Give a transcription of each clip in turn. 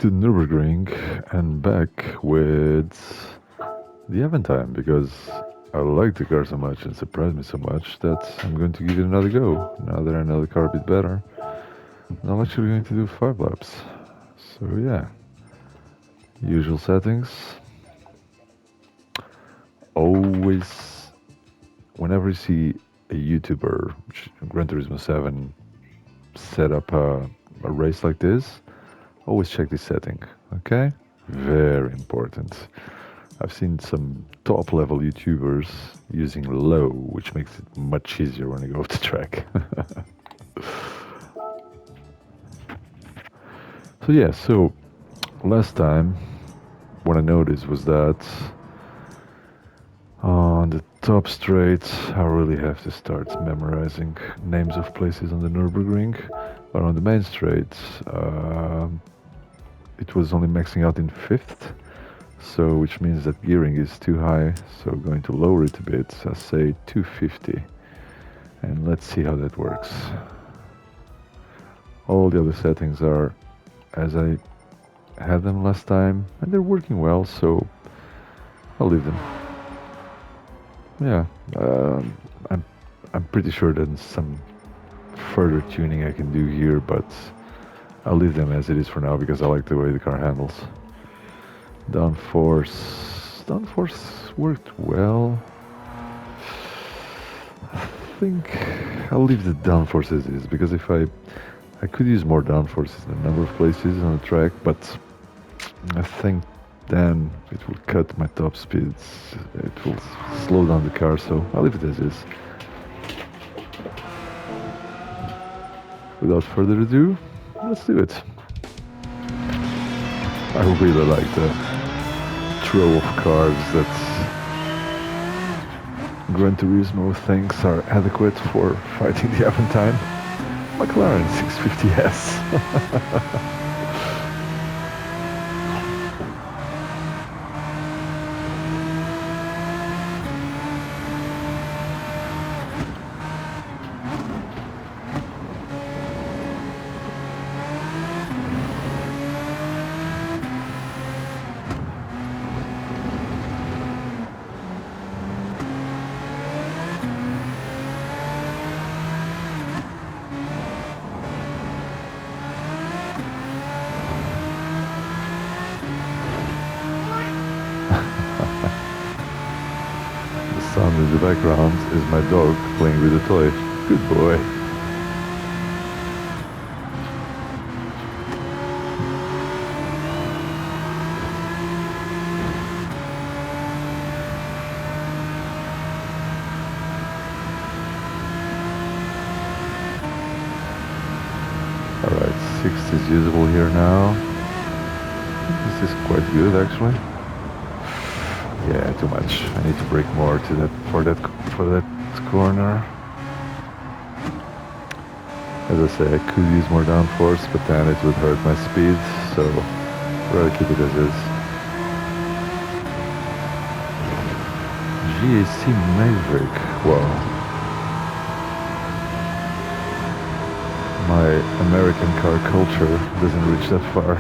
to Nürburgring and back with the Avantime because I like the car so much and surprised me so much that I'm going to give it another go. Now that I know the car a bit better, I'm actually going to do 5 laps. So yeah, usual settings. Always, whenever you see a YouTuber, Gran Turismo 7, set up a race like this, always check this setting, okay? Very important. I've seen some top level YouTubers using low, which makes it much easier when you go off the track. So last time what I noticed was that on the top straight I really have to start memorizing names of places on the Nürburgring, but on the main straight it was only maxing out in 5th, so which means that gearing is too high, so going to lower it a bit, I say 250, and let's see how that works. All the other settings are as I had them last time, and they're working well, so I'll leave them. Yeah, I'm pretty sure there's some further tuning I can do here, but I'll leave them as it is for now because I like the way the car handles. Downforce worked well. I think I'll leave the downforce as is because if I could use more downforces in a number of places on the track, but I think then it will cut my top speeds. It will slow down the car, so I'll leave it as is. Without further ado, let's do it. I really like the throw of cars that Gran Turismo thinks are adequate for fighting the Avantime. McLaren 650S. The sound in the background is my dog playing with a toy. Good boy. Alright, 6 is usable here now. This is quite good actually. Yeah, too much. I need to brake more to that for that corner. As I say, I could use more downforce, but then it would hurt my speed, so I'd rather keep it as is. GAC Maverick. Wow. My American car culture doesn't reach that far.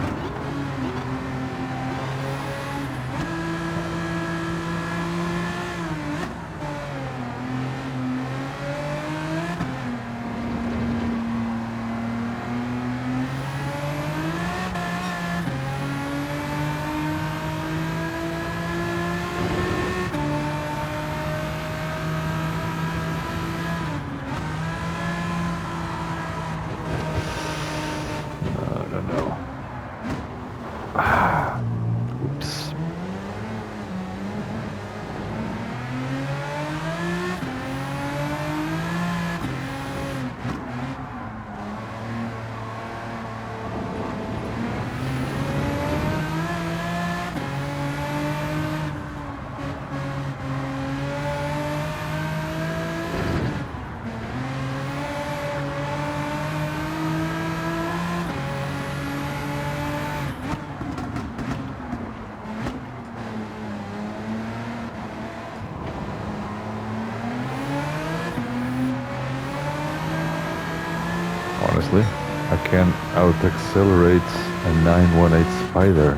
can out-accelerate a 918 Spider.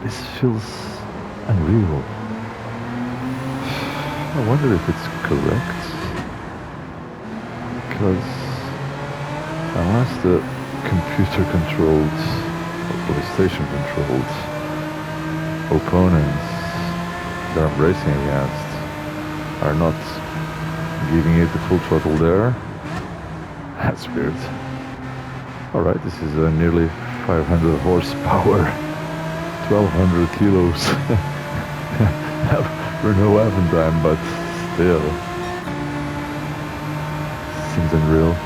This feels unreal. I wonder if it's correct. Because unless the computer-controlled or PlayStation-controlled opponents that I'm racing against are not giving it the full throttle there, that's weird. Alright, this is a nearly 500 horsepower, 1200 kilos Renault Avantime, but still seems unreal.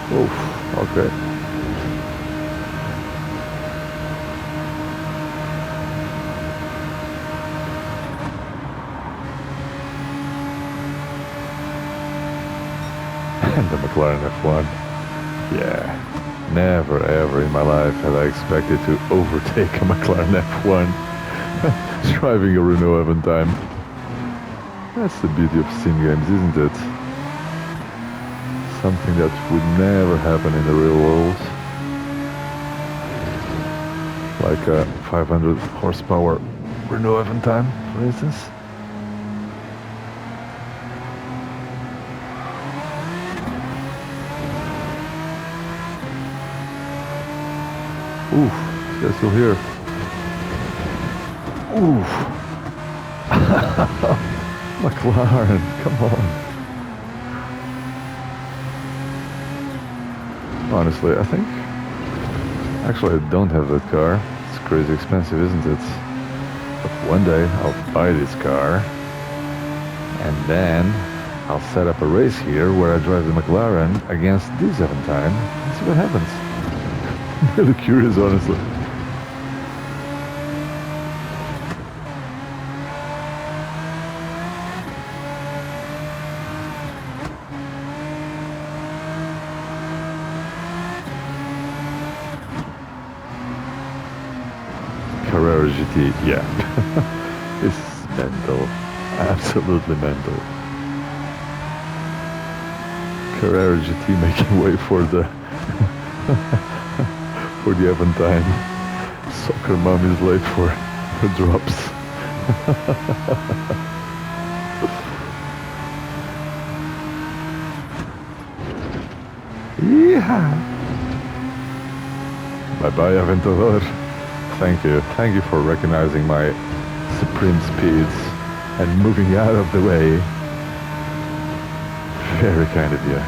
Oh, okay. And the McLaren F1. Yeah, never ever in my life had I expected to overtake a McLaren F1 driving a Renault Avantime. That's the beauty of sim games, isn't it? Something that would never happen in the real world. Like a 500 horsepower Renault Avantime, for instance. Oof, this guy's still here. Oof. McLaren, come on. Honestly, I think... Actually, I don't have that car. It's crazy expensive, isn't it? But one day, I'll buy this car. And then, I'll set up a race here where I drive the McLaren against this Avantime and see what happens. I'm really curious, honestly. Carrera GT, yeah. This is mental. Absolutely mental. Carrera GT making way for the for the Avantime. Soccer mom is late for her drops. Yeah. Bye bye, Aventador. Thank you for recognizing my supreme speeds and moving out of the way. Very kind of you.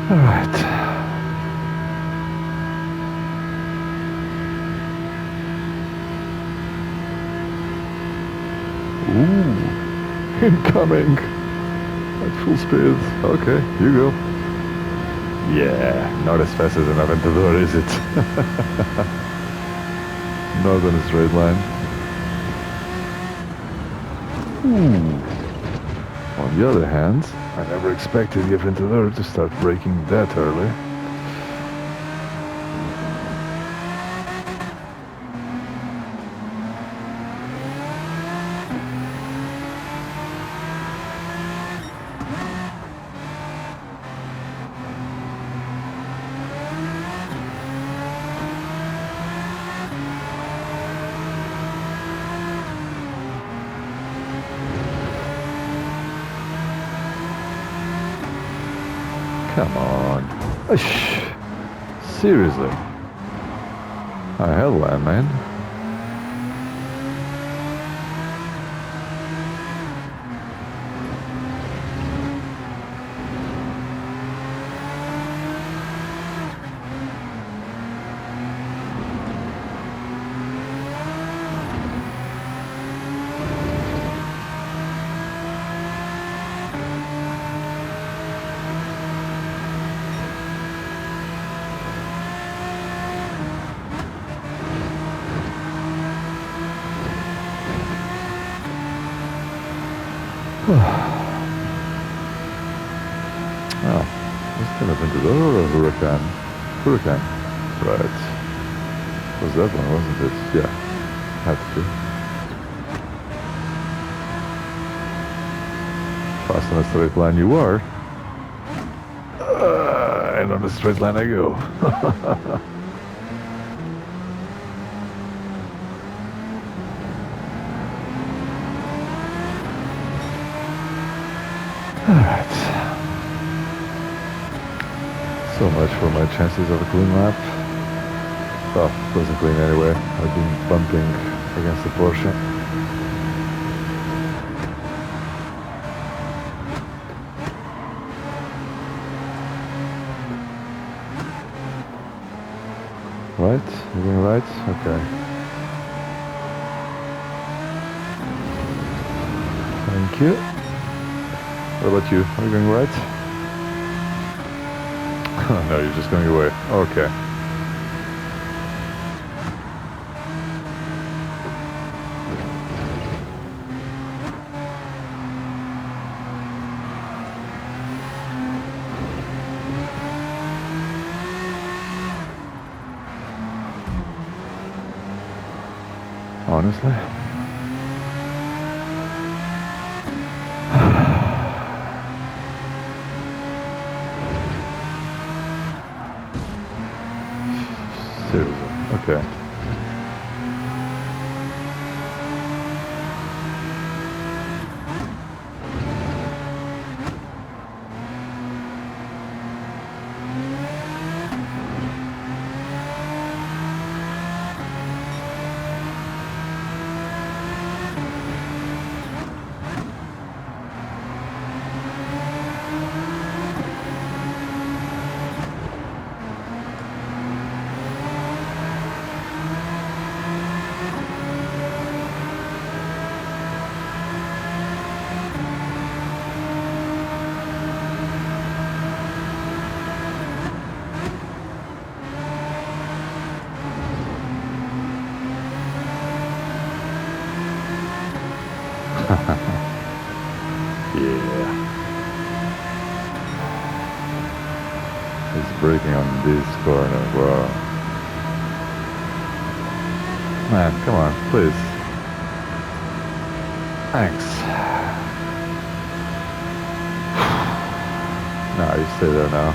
All right. Ooh, incoming at full speed. Okay, you go. Yeah, not as fast as an Aventador, is it? Not on a straight line. Ooh. On the other hand, I never expected the Aventador to start braking that early. Come on. Seriously. A headlamp, man. Oh, this kind of into the hurricane. Hurricane. Right. Was that one, wasn't it? Yeah. Had to be. Fast on a straight line you are. And on the straight line I go. Alright. So much for my chances of a clean lap. Well, it wasn't clean anyway. I've been bumping against the Porsche. Right? You're going right? Okay. Thank you. What about you? Are you going right? No, you're just going away. Okay. Honestly. Seriously. Okay. Yeah. It's braking on this corner. Wow. Man, come on, please. Thanks. No, you stay there now.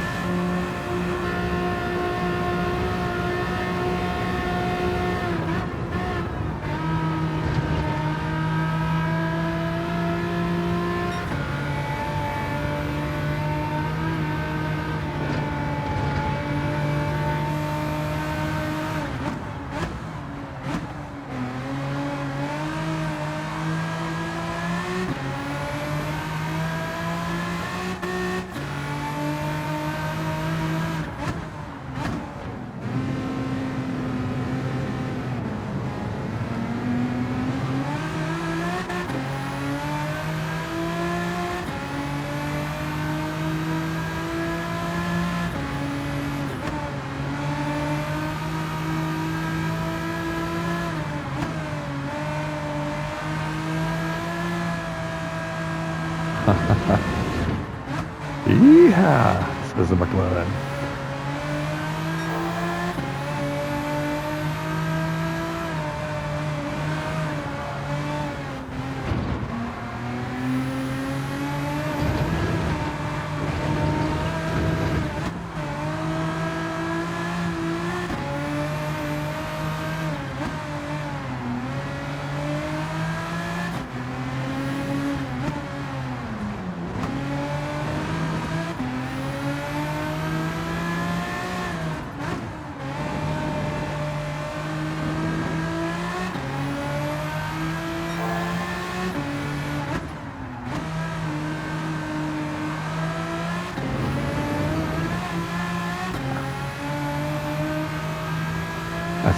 Yeehaw, says the McLaren.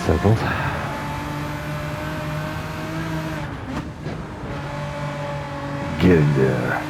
settled. Getting there.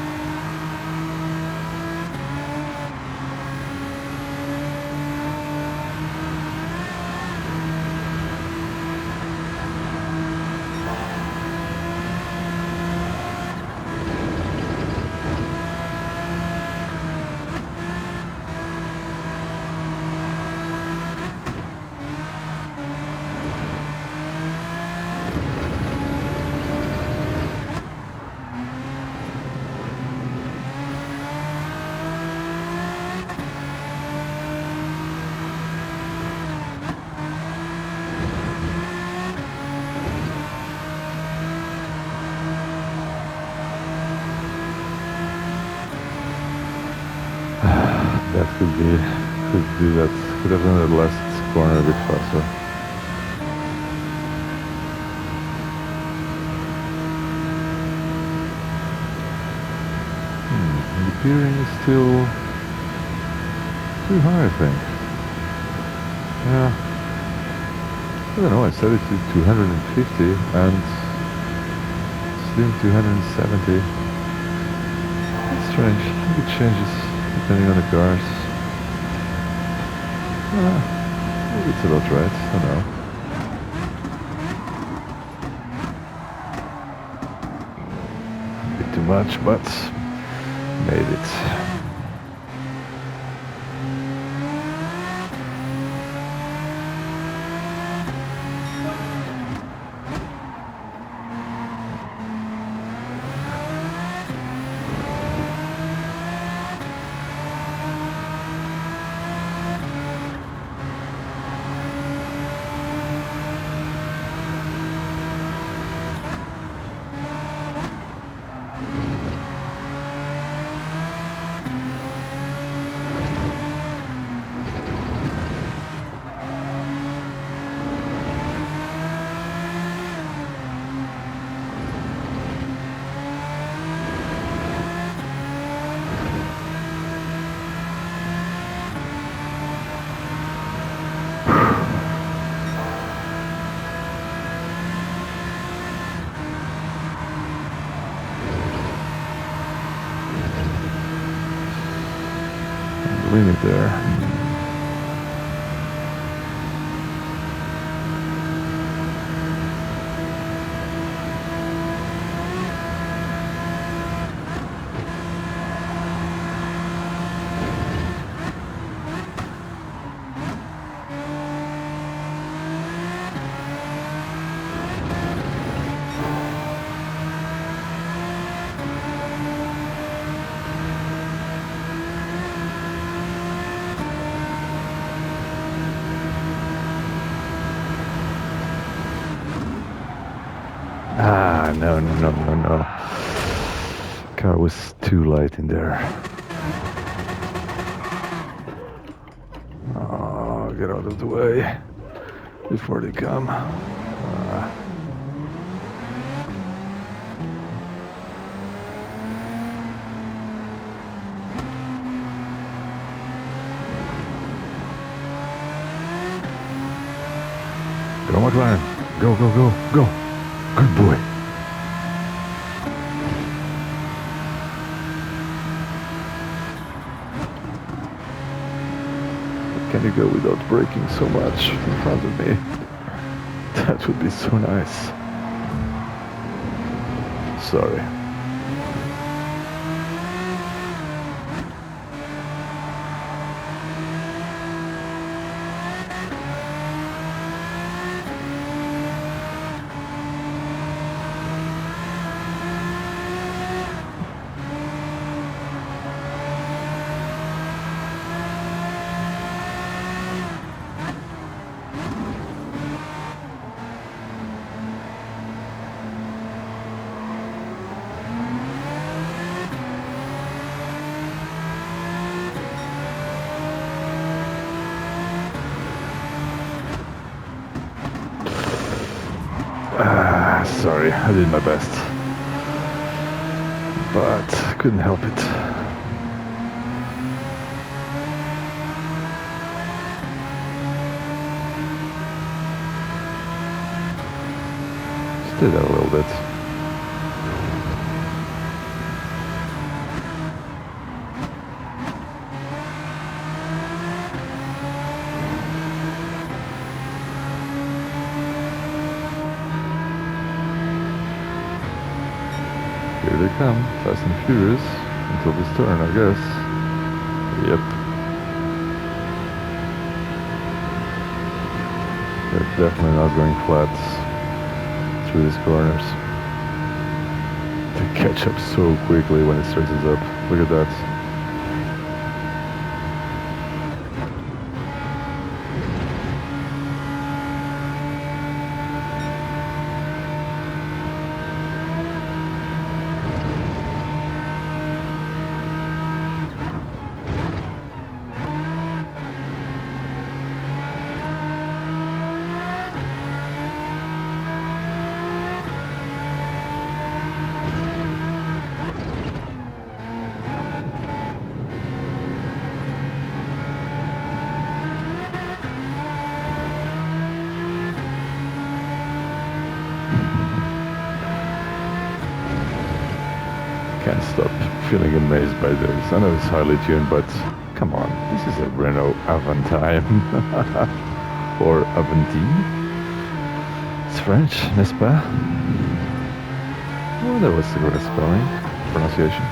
That could do that. Could have done the last corner a bit faster. The gearing is still too high, I think. Yeah. I don't know, I set it to 250 and it's doing 270. That's strange. I think it changes depending on the cars. Maybe it's a lot right, I don't know. A bit too much, but made it. Limit there. No. Car was too light in there. Oh, get out of the way before they come. Go, McLaren. Go. Good boy. Can you go without braking so much in front of me? That would be so nice. Sorry. Sorry, I did my best, but couldn't help it. did that a little bit. Here they come, fast and furious, until this turn, I guess. Yep. They're definitely not going flat through these corners. They catch up so quickly when it straightens up. Look at that. Can't stop feeling amazed by this. I know it's highly tuned, but come on, this is a Renault Avantime or Avantime. It's French, n'est-ce pas? I wonder what's the correct spelling, pronunciation.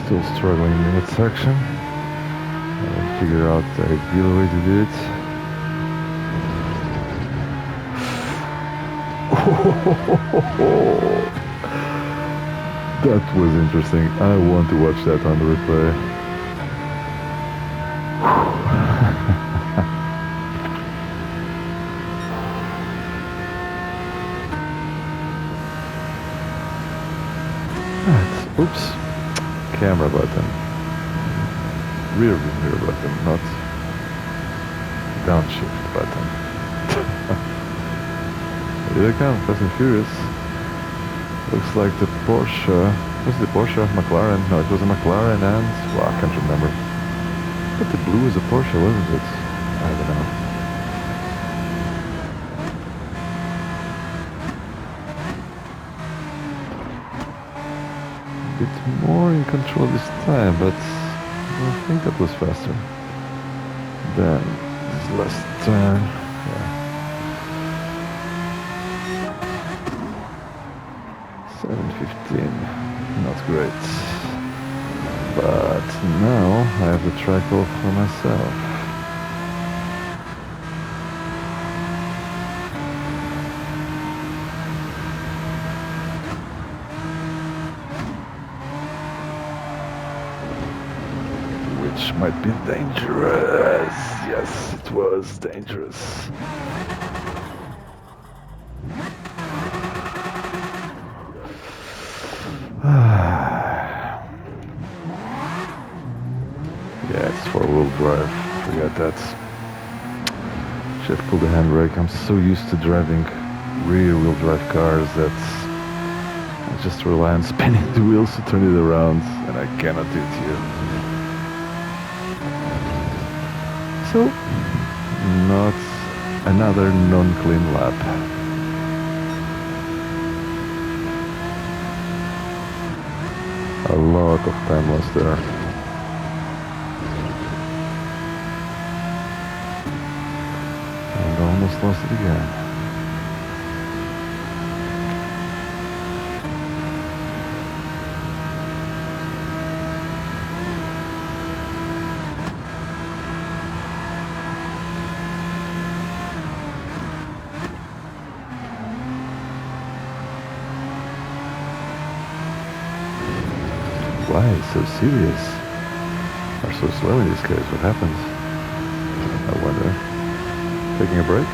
Still struggling in that section. I'll figure out the ideal way to do it. That was interesting. I want to watch that on the replay. Oops. Camera button. Rear mirror button, not downshift button. Here they come, fast and furious. Looks like the Porsche. Was it the Porsche? McLaren? No, it was a McLaren and... well, I can't remember. But the blue is a Porsche, wasn't it? I don't know. Bit more in control this time, but I think that was faster than this last turn. Yeah. 7:15, not great. But now I have the track all for myself. Which might be dangerous. Yes, it was dangerous. Yeah, it's 4-wheel drive. Forget that. Should have pulled the handbrake. I'm so used to driving rear-wheel drive cars that I just rely on spinning the wheels to turn it around, and I cannot do it here. So, not Another non-clean lap. A lot of time lost there. And almost lost it again. Why so serious? Are so slow in these cars? What happens? I wonder. Taking a break?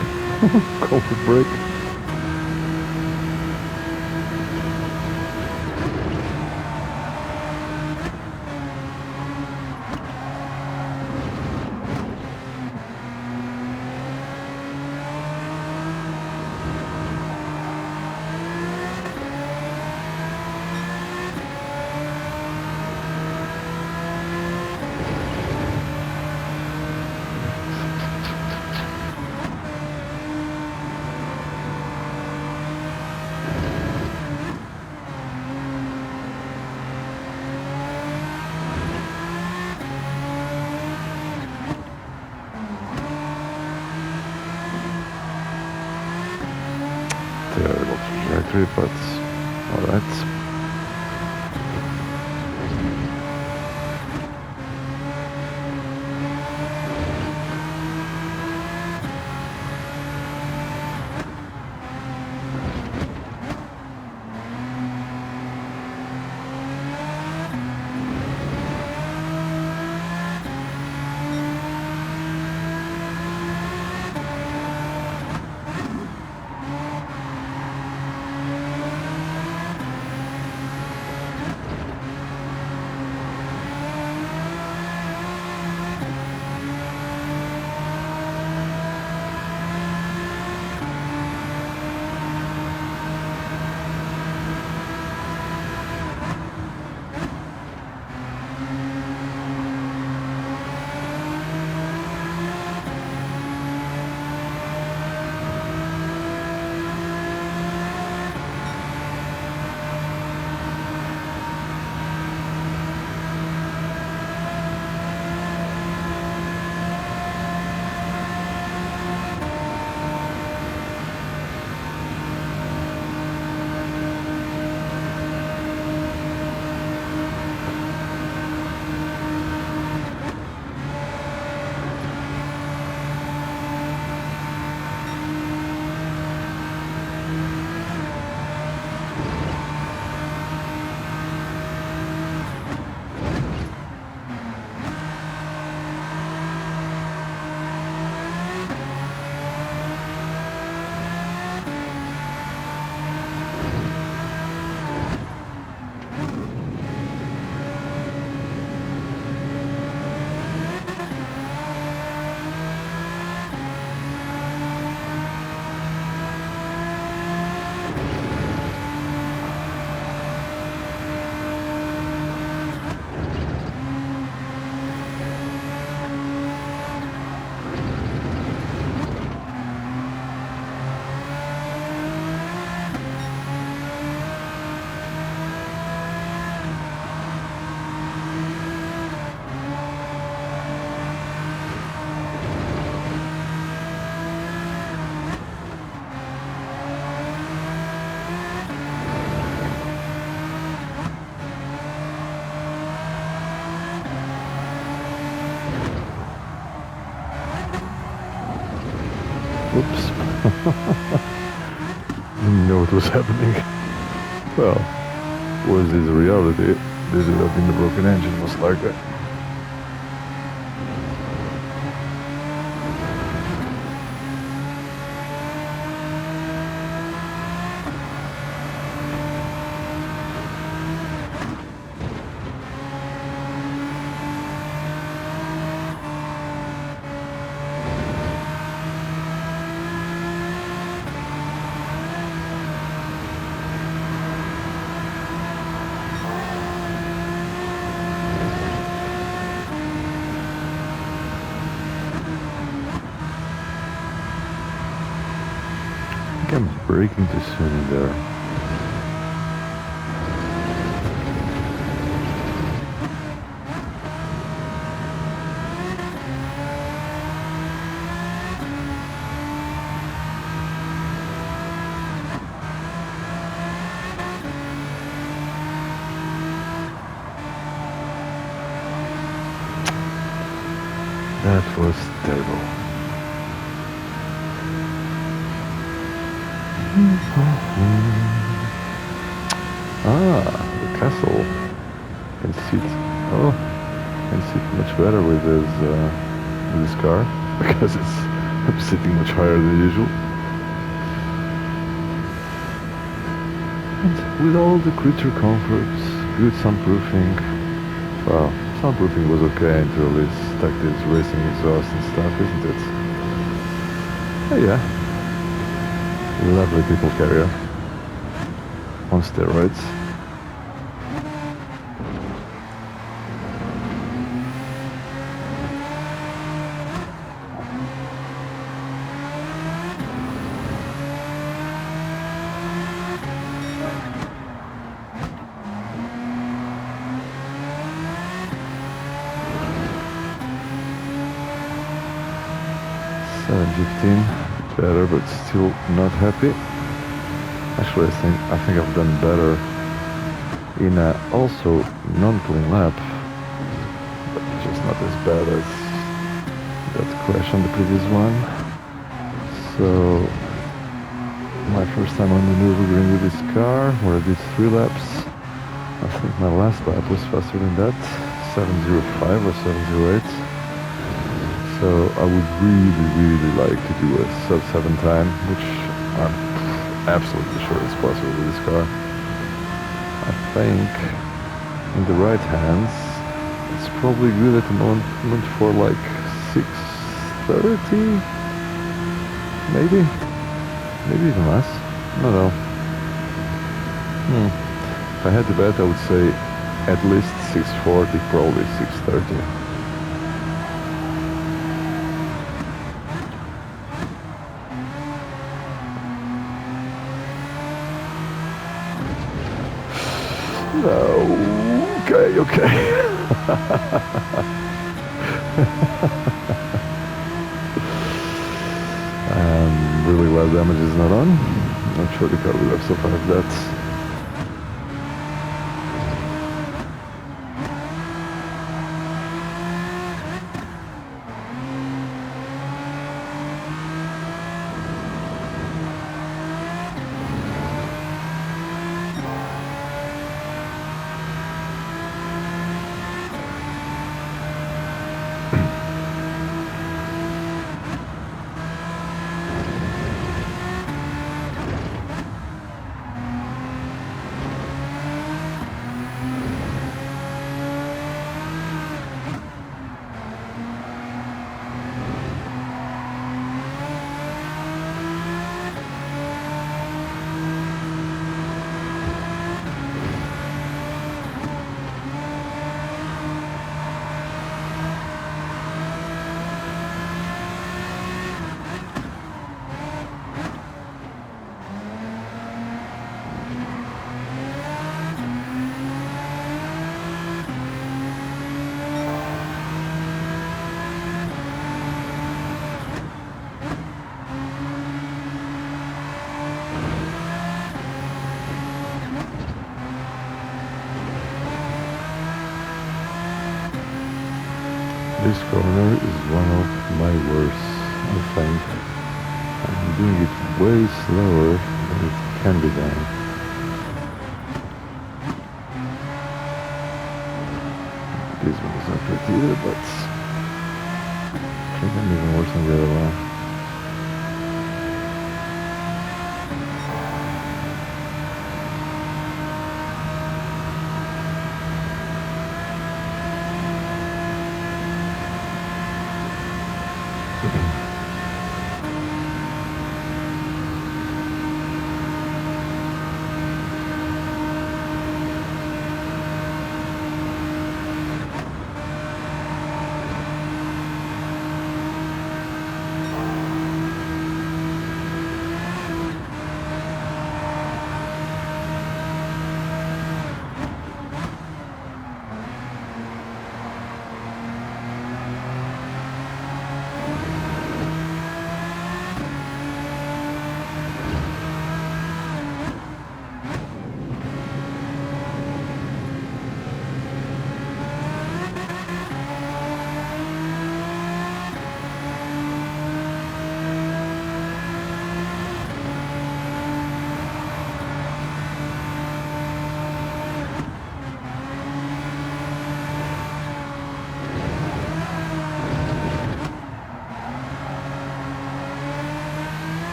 COVID break? Terrible trajectory, but alright. Oops. Didn't know what was happening. Well, was this reality? This would have been the broken engine, most likely. I'm braking too soon in there. That was terrible. The castle. Can see it. Oh, can see it much better with this car because I'm sitting much higher than usual. And with all the creature comforts, good soundproofing. Well, soundproofing was okay until they stuck this racing exhaust and stuff, isn't it? Oh yeah. Lovely people carrier. On steroids. Better, but still not happy. Actually, I think I've done better in a also non-clean lap, but just not as bad as that crash on the previous one. So my first time on the Nürburgring with this car, where I did 3 laps. I think my last lap was faster than that, 7:05 or 7:08. So I would really like to do a sub-7 time, which I'm absolutely sure is possible with this car. I think in the right hands, it's probably good at the moment for like 6:30, maybe even less. I don't know. If I had to bet, I would say at least 6:40, probably 6:30. Okay. Really well, damage is not on. Not sure the car will have survived that. This corner is one of my worst, I think. I'm doing it way slower than it can be done. This one is not pretty either, but I think I'm even worse than the other one.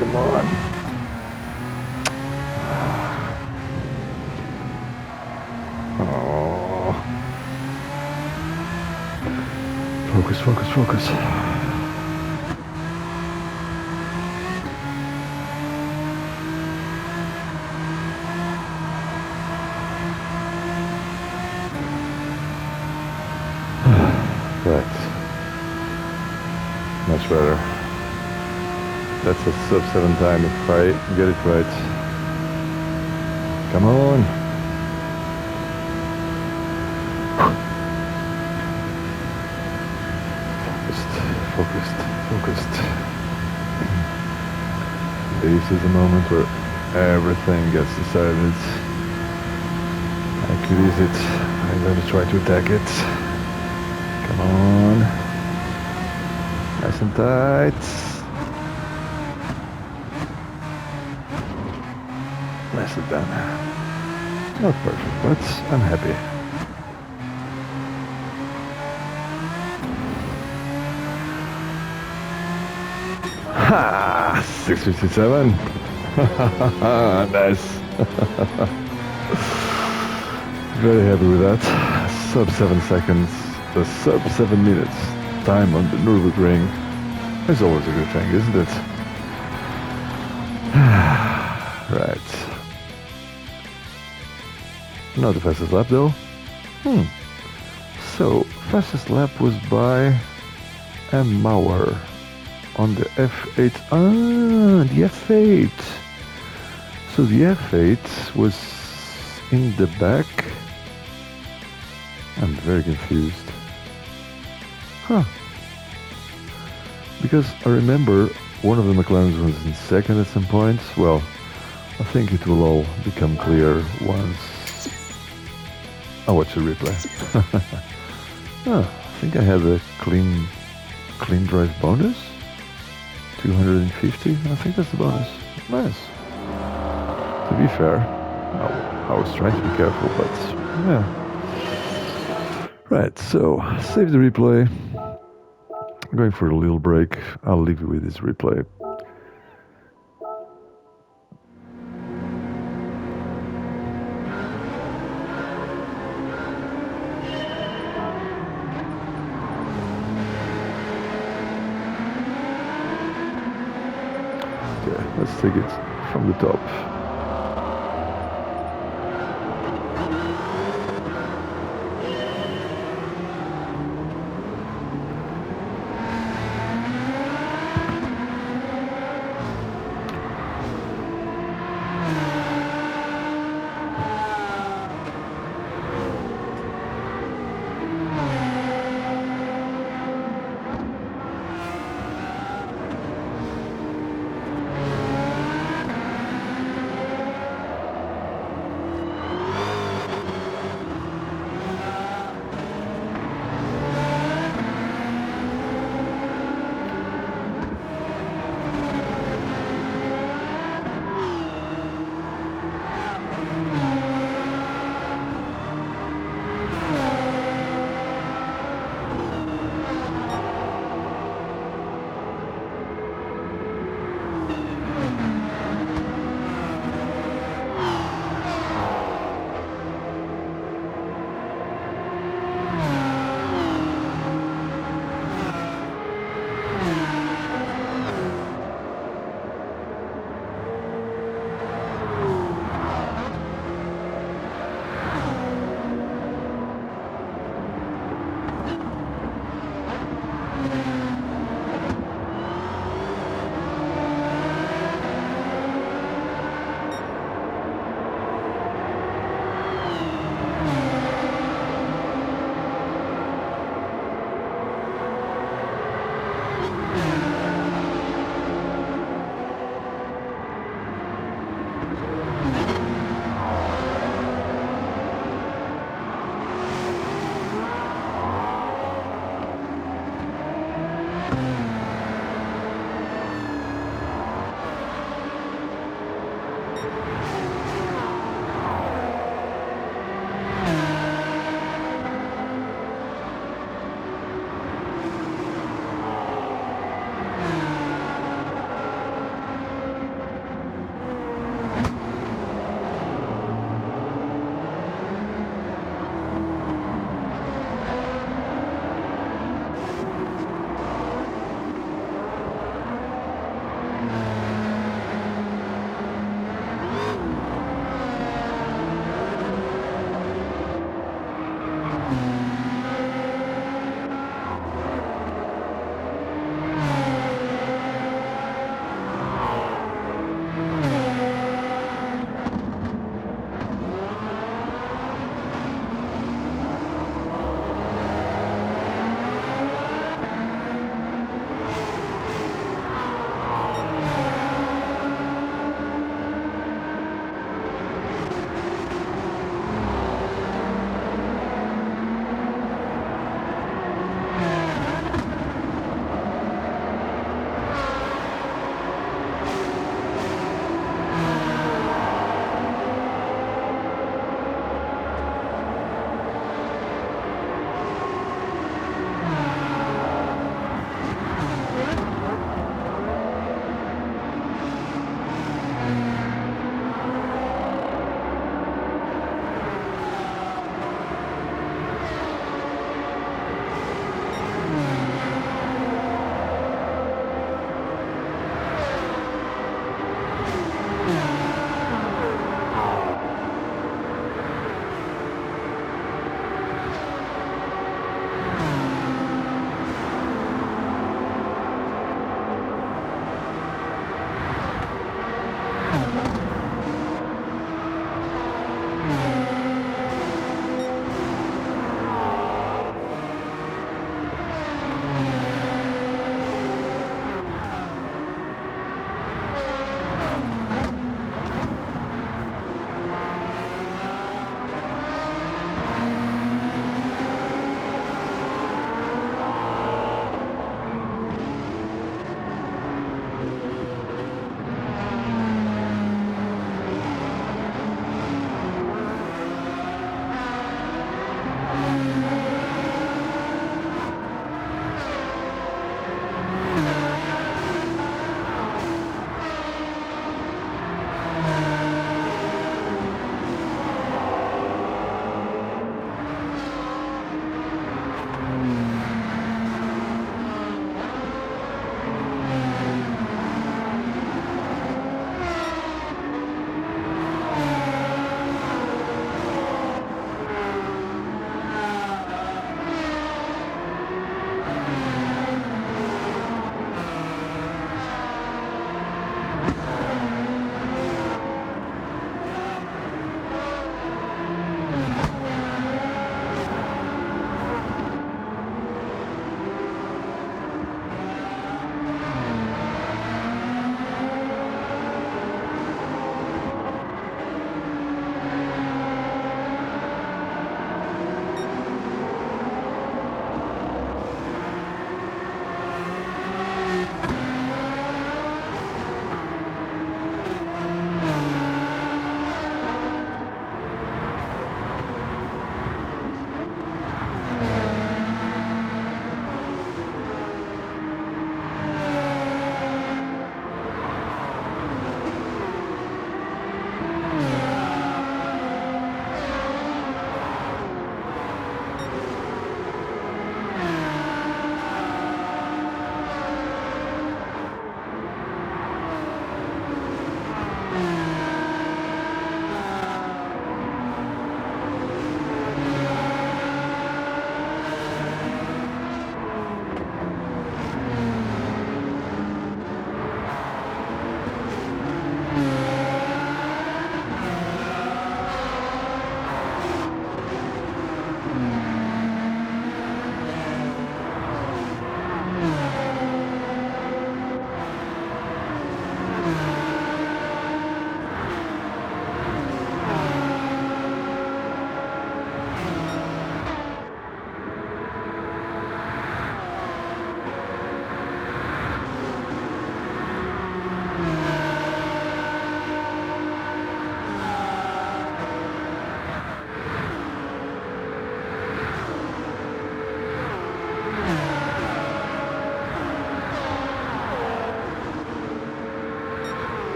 Come on. Oh. Focus, focus, focus. Right. Much better. That's a sub-7 time if I get it right. Come on. Focused, focused. This is the moment where everything gets decided. I could use it. I'm going to try to attack it. Come on. Nice and tight. Nicely done. Not perfect, but I'm happy. Ha! 657. Nice. Very happy with that. Sub 7 seconds, the sub 7 minutes time on the Nürburgring is always a good thing, isn't it? Right. Not the fastest lap though. So, fastest lap was by M. Mauer on the F8. Ah, the F8. So the F8 was in the back. I'm very confused. Huh. Because I remember one of the McLarens was in second at some point. Well, I think it will all become clear once I watch the replay. I think I had a clean drive bonus. 250, I think that's the bonus. Nice. To be fair, I was trying to be careful, but yeah. Right, so save the replay. I'm going for a little break. I'll leave you with this replay. Okay, let's take it from the top.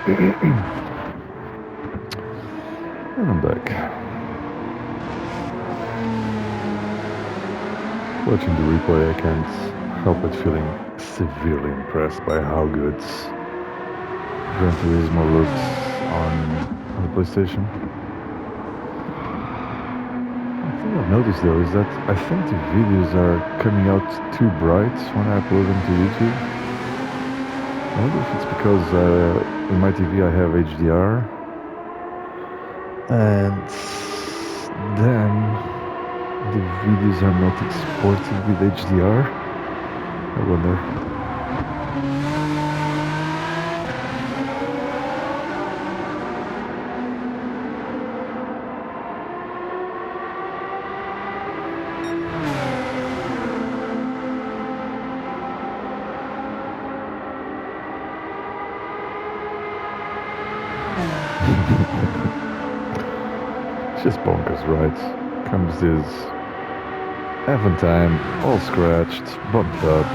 And I'm back. Watching the replay, I can't help but feeling severely impressed by how good Gran Turismo looks on the PlayStation. One thing I've noticed though is that I think the videos are coming out too bright when I upload them to YouTube. I wonder if it's because in my TV I have HDR, and then the videos are not exported with HDR. I wonder. It's just bonkers, right? Comes this Avantime, all scratched, bumped up,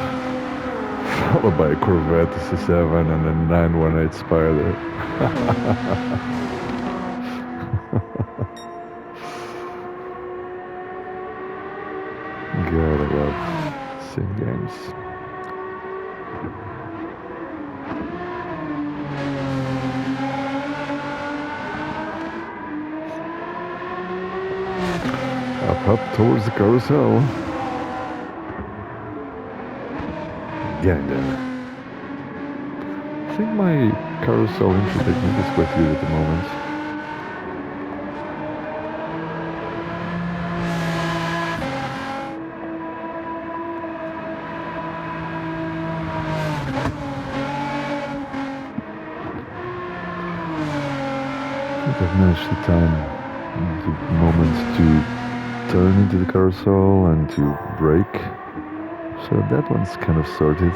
followed by a Corvette C7 and a 918 Spider. God, I love sim games. Up towards the carousel. Getting there. I think my carousel intro technique is quite good at the moment. I think I've managed to time the moment to turn into the carousel and to brake. So that one's kind of sorted.